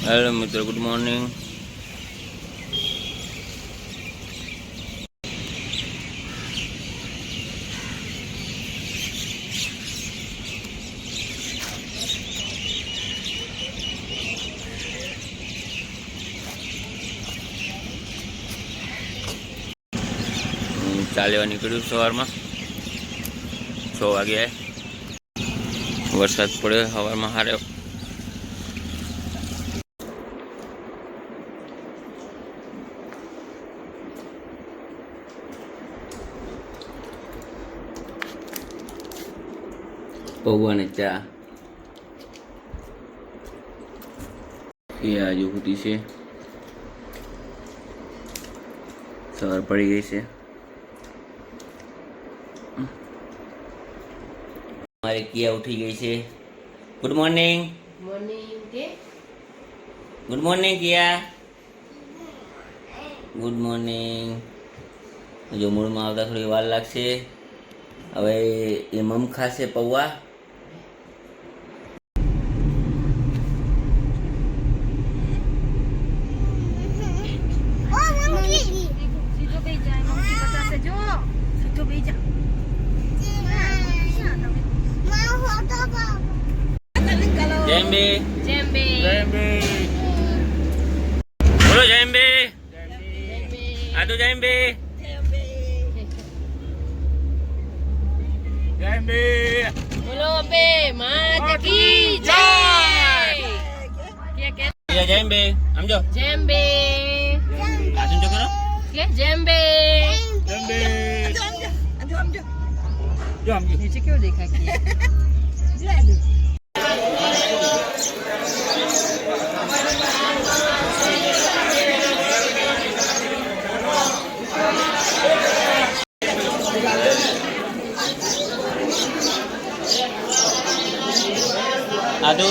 Hello મિત્રો, good morning. ચાલવા નીકળ્યું સવારમાં 6 વાગ્યા. વરસાદ પડ્યો સવારમાં હારે. પૌવા ને ચા એ આજુ સુધી છે. સવાર પડી ગઈ છે. મારી કિયા ઉઠી ગઈ છે. Good morning. Good morning Kiya. Good morning. જો મૂળમાં આવતા થોડી વાર લાગશે. હવે એ મમ ખાશે પૌવા. જેમ્બે જેમ્બે જેમ્બે બોલો જેમ્બે આ તો જેમ્બે જેમ્બે બોલો બે માતા કી જય કે જેમ્બે સમજો જેમ્બે આ સમજો કરો કે જેમ્બે જેમ્બે સમજો जो हम नीचे क्यों देखा किया आदो